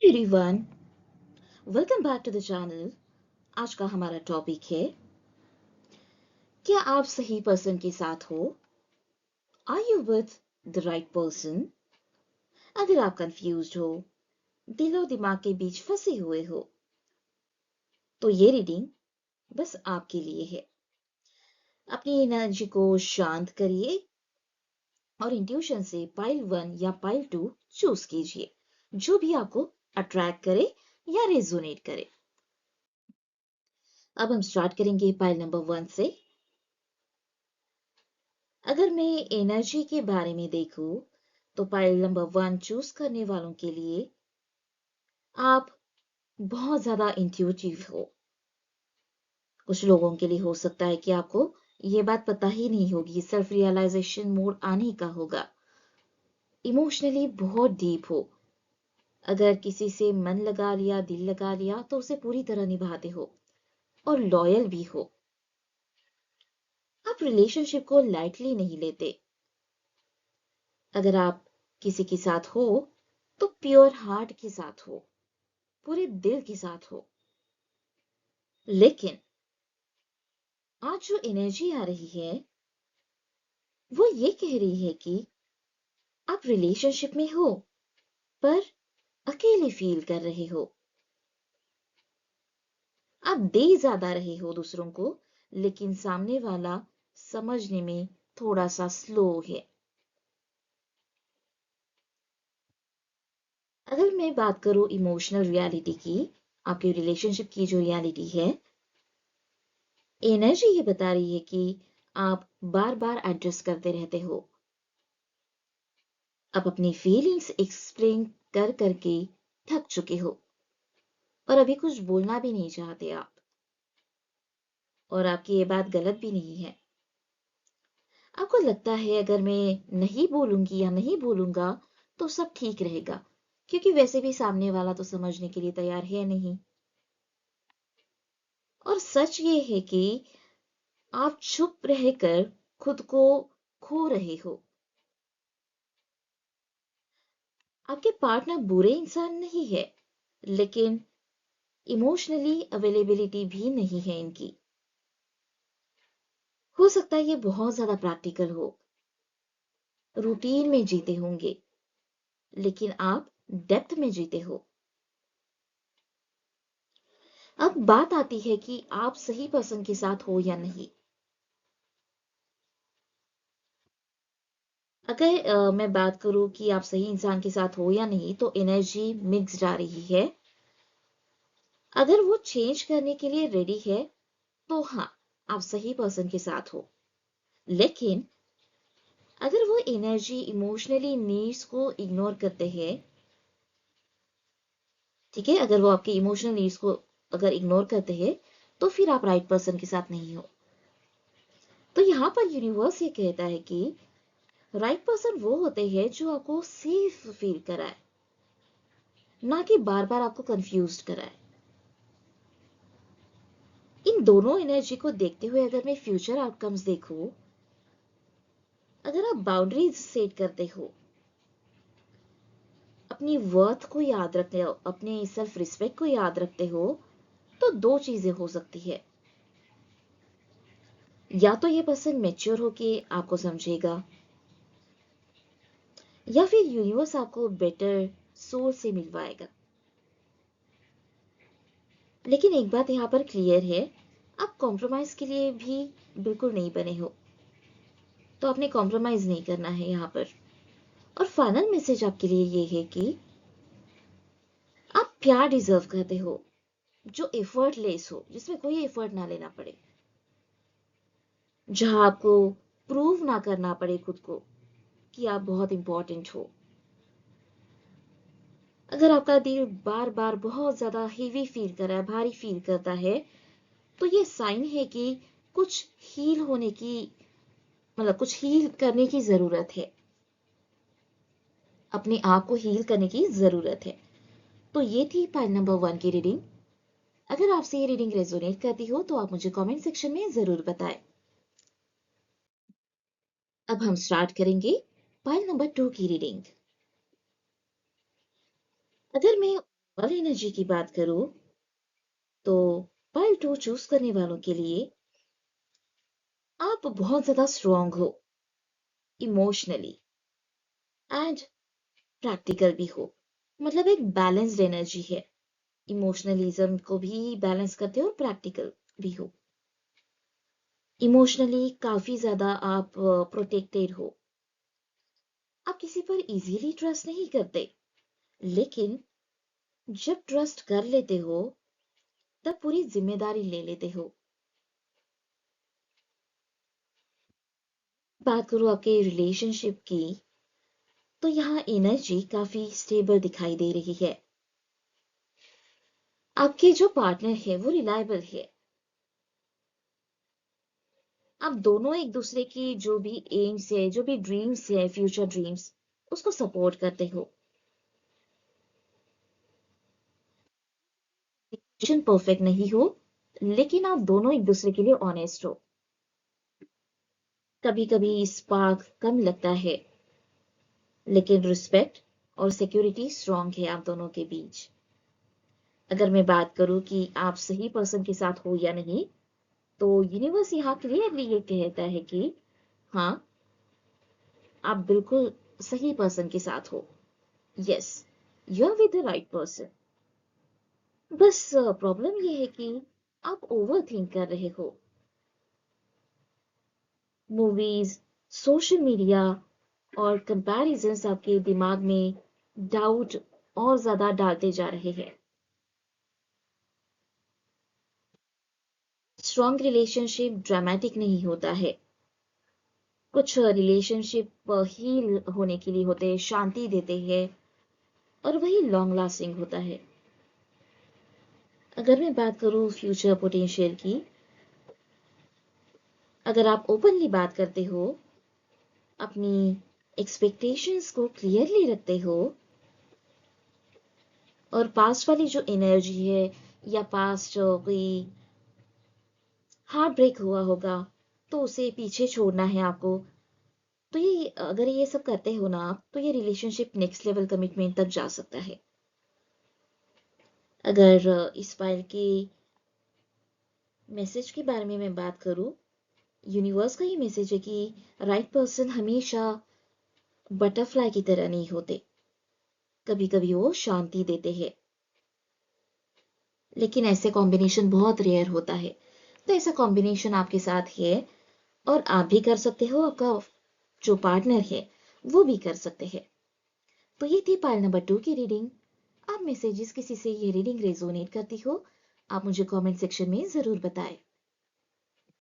Everyone, welcome back to the channel. आज का हमारा टॉपिक है, क्या आप सही पर्सन के साथ हो? Are you with the right person? अगर आप कंफ्यूज्ड हो, दिलो दिमाग के बीच फंसे हुए हो, तो ये रीडिंग बस आपके लिए है। अपनी एनर्जी को शांत करिए और इंट्यूशन से पाइल 1 या पाइल 2 चूज कीजिए, जो भी आपको अट्रैक्ट करे या रेजोनेट करे। अब हम स्टार्ट करेंगे पाइल नंबर 1 से। अगर मैं एनर्जी के बारे में देखूं, तो पाइल नंबर 1 चूज करने वालों के लिए आप बहुत ज्यादा इंट्यूटिव हो। कुछ लोगों के लिए हो सकता है कि आपको ये बात पता ही नहीं होगी, सेल्फ रियलाइजेशन मोड आने का होगा। इमोशनली बहुत डीप हो। अगर किसी से मन लगा लिया, दिल लगा लिया, तो उसे पूरी तरह निभाते हो और लॉयल भी हो। आप रिलेशनशिप को लाइटली नहीं लेते। अगर आप किसी के साथ हो, तो प्योर हार्ट के साथ हो, पूरे दिल के साथ हो। लेकिन आज जो एनर्जी आ रही है, वो ये कह रही है कि आप रिलेशनशिप में हो, पर अकेले फील कर रहे हो। आप दे ज्यादा रहे हो दूसरों को, लेकिन सामने वाला समझने में थोड़ा सा स्लो है। अगर मैं बात करूं इमोशनल रियलिटी की, आपके रिलेशनशिप की जो रियलिटी है, एनर्जी ये बता रही है कि आप बार बार एडजस्ट करते रहते हो। आप अपनी फीलिंग्स एक्सप्लेन कर करके थक चुके हो और अभी कुछ बोलना भी नहीं चाहते आप। और आपकी ये बात गलत भी नहीं है। आपको लगता है अगर मैं नहीं बोलूंगी या नहीं बोलूंगा तो सब ठीक रहेगा, क्योंकि वैसे भी सामने वाला तो समझने के लिए तैयार है नहीं। और सच ये है कि आप चुप रहकर खुद को खो रहे हो। आपके पार्टनर बुरे इंसान नहीं है, लेकिन इमोशनली अवेलेबिलिटी भी नहीं है इनकी। हो सकता है ये बहुत ज्यादा प्रैक्टिकल हो, रूटीन में जीते होंगे, लेकिन आप डेप्थ में जीते हो। अब बात आती है कि आप सही पर्सन के साथ हो या नहीं। अगर मैं बात करूं कि आप सही इंसान के साथ हो या नहीं, तो एनर्जी मिक्स आ रही है। अगर वो चेंज करने के लिए रेडी है, तो हाँ, आप सही पर्सन के साथ हो। लेकिन अगर वो एनर्जी इमोशनली नीड्स को इग्नोर करते हैं, ठीक है, अगर वो आपके इमोशनल नीड्स को अगर इग्नोर करते हैं, तो फिर आप राइट पर्सन के साथ नहीं हो। तो यहाँ पर यूनिवर्स ये कहता है कि राइट पर्सन वो होते हैं जो आपको सेफ फील कराए, ना कि बार बार आपको कंफ्यूज कराए। इन दोनों एनर्जी को देखते हुए अगर मैं फ्यूचर आउटकम्स देखूं, अगर आप बाउंड्रीज सेट करते हो, अपनी वर्थ को याद रखते हो, अपने सेल्फ रिस्पेक्ट को याद रखते हो, तो दो चीजें हो सकती है। या तो ये पर्सन मेच्योर होके आपको समझेगा, या फिर यूनिवर्स आपको बेटर सोल से मिलवाएगा। लेकिन एक बात यहाँ पर क्लियर है, आप कॉम्प्रोमाइज के लिए भी बिल्कुल नहीं बने हो, तो आपने कॉम्प्रोमाइज नहीं करना है यहाँ पर। और फाइनल मैसेज आपके लिए ये है कि आप प्यार डिजर्व करते हो, जो एफर्टलेस हो, जिसमें कोई एफर्ट ना लेना पड़े, जहां आपको प्रूव ना करना पड़े खुद को कि आप बहुत इंपॉर्टेंट हो। अगर आपका दिल बार बार बहुत ज्यादा हेवी फील कर रहा है, भारी फील करता है, तो ये साइन है कि कुछ हील होने की, मतलब कुछ हील करने की जरूरत है। अपने आप को हील करने की जरूरत है। तो ये थी पाइल नंबर 1 की रीडिंग। अगर आपसे ये रीडिंग रेजोनेट करती हो, तो आप मुझे कमेंट सेक्शन में जरूर बताएं। अब हम स्टार्ट करेंगे पाइल नंबर 2 की रीडिंग। अगर मैं वाली एनर्जी की बात करूं तो पाइल 2 चूज करने वालों के लिए आप बहुत ज्यादा स्ट्रांग हो इमोशनली एंड प्रैक्टिकल भी हो। मतलब एक बैलेंस्ड एनर्जी है, इमोशनलिज्म को भी बैलेंस करते हो और प्रैक्टिकल भी हो। इमोशनली काफी ज्यादा आप प्रोटेक्टेड हो, आप किसी पर इजीली ट्रस्ट नहीं करते, लेकिन जब ट्रस्ट कर लेते हो तब पूरी जिम्मेदारी ले लेते हो। बात करूं आपके रिलेशनशिप की तो यहाँ एनर्जी काफी स्टेबल दिखाई दे रही है। आपके जो पार्टनर है वो रिलायबल है, आप दोनों एक दूसरे की जो भी एम्स है, जो भी ड्रीम्स है, फ्यूचर ड्रीम्स, उसको सपोर्ट करते हो। परफेक्ट नहीं हो, लेकिन आप दोनों एक दूसरे के लिए ऑनेस्ट हो। कभी कभी स्पार्क कम लगता है, लेकिन रिस्पेक्ट और सिक्योरिटी स्ट्रांग है आप दोनों के बीच। अगर मैं बात करूं कि आप सही पर्सन के साथ हो या नहीं, तो यूनिवर्स यहाँ क्लियरली ये कहता है कि हाँ, आप बिल्कुल सही पर्सन के साथ हो। Yes, you are with the right person. बस प्रॉब्लम ये है कि आप ओवर थिंक कर रहे हो। मूवीज, सोशल मीडिया और कंपैरिजंस आपके दिमाग में डाउट और ज्यादा डालते जा रहे हैं। स्ट्रॉन्ग रिलेशनशिप ड्रामेटिक नहीं होता है। कुछ रिलेशनशिप हील होने के लिए होते हैं, शांति देते हैं, और वही लॉन्ग लास्टिंग होता है। अगर मैं बात करूं फ्यूचर पोटेंशियल की, अगर आप ओपनली बात करते हो, अपनी एक्सपेक्टेशंस को क्लियरली रखते हो, और पास्ट वाली जो एनर्जी है या पास्ट कोई हार्ट ब्रेक हुआ होगा तो उसे पीछे छोड़ना है आपको, तो ये अगर ये सब करते हो ना आप, तो ये रिलेशनशिप नेक्स्ट लेवल कमिटमेंट तक जा सकता है। अगर इस फाइल के मैसेज के बारे में मैं बात करूं, यूनिवर्स का ये मैसेज है कि राइट पर्सन हमेशा बटरफ्लाई की तरह नहीं होते। कभी कभी वो शांति देते हैं, लेकिन ऐसे कॉम्बिनेशन बहुत रेयर होता है। तो ऐसा कॉम्बिनेशन आपके साथ है, और आप भी कर सकते हो, आपका जो पार्टनर है वो भी कर सकते हैं। तो ये थी पाइल नंबर 2 की रीडिंग। आप में से जिस किसी से ये रीडिंग रेजोनेट करती हो, आप मुझे कमेंट सेक्शन में जरूर बताएं।